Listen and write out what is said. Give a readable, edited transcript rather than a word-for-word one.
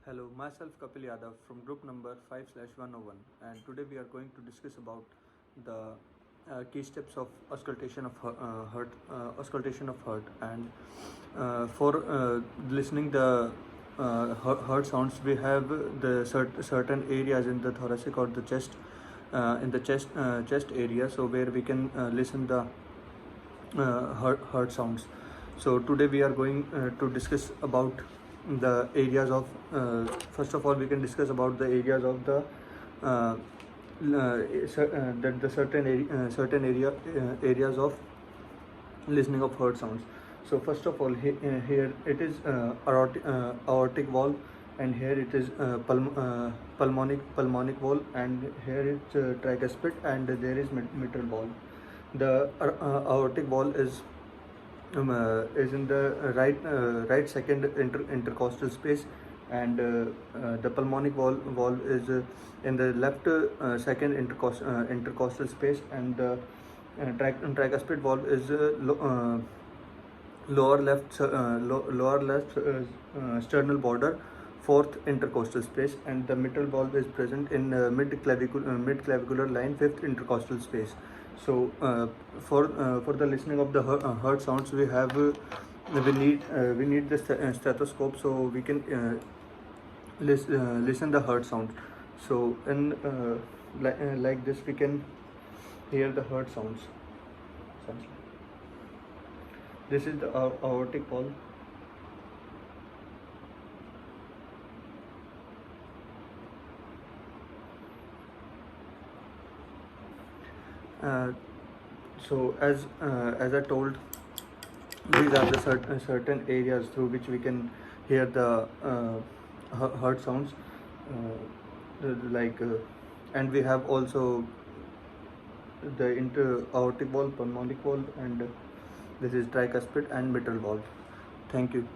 Hello, myself Kapil Yadav from group number 5/101, and today we are going to discuss about the key steps of auscultation of heart. And for listening the heart sounds, we have the certain areas in the thoracic or the chest, in the chest area, so where we can listen the heart sounds. So today we are going to discuss about the areas of first of all we can discuss about the areas of the that the certain areas of listening of heart sounds. So first of all, here it is aortic valve, and here it is pulmonic valve, and here it's tricuspid, and there is mitral valve. The aortic valve is in the right second intercostal space, and the pulmonic valve is in the left second intercostal space, and the tricuspid valve is lower left sternal border, fourth intercostal space, and the mitral valve is present in mid clavicular line, fifth intercostal space. So for the listening of the heart sounds, we need the stethoscope, so we can listen the heart sounds. So in like this we can hear the heart sounds. This is the aortic valve. So as I told, these are the certain areas through which we can hear the heart sounds, and we have also the aortic valve, pulmonic valve, and this is tricuspid and mitral valve. Thank you.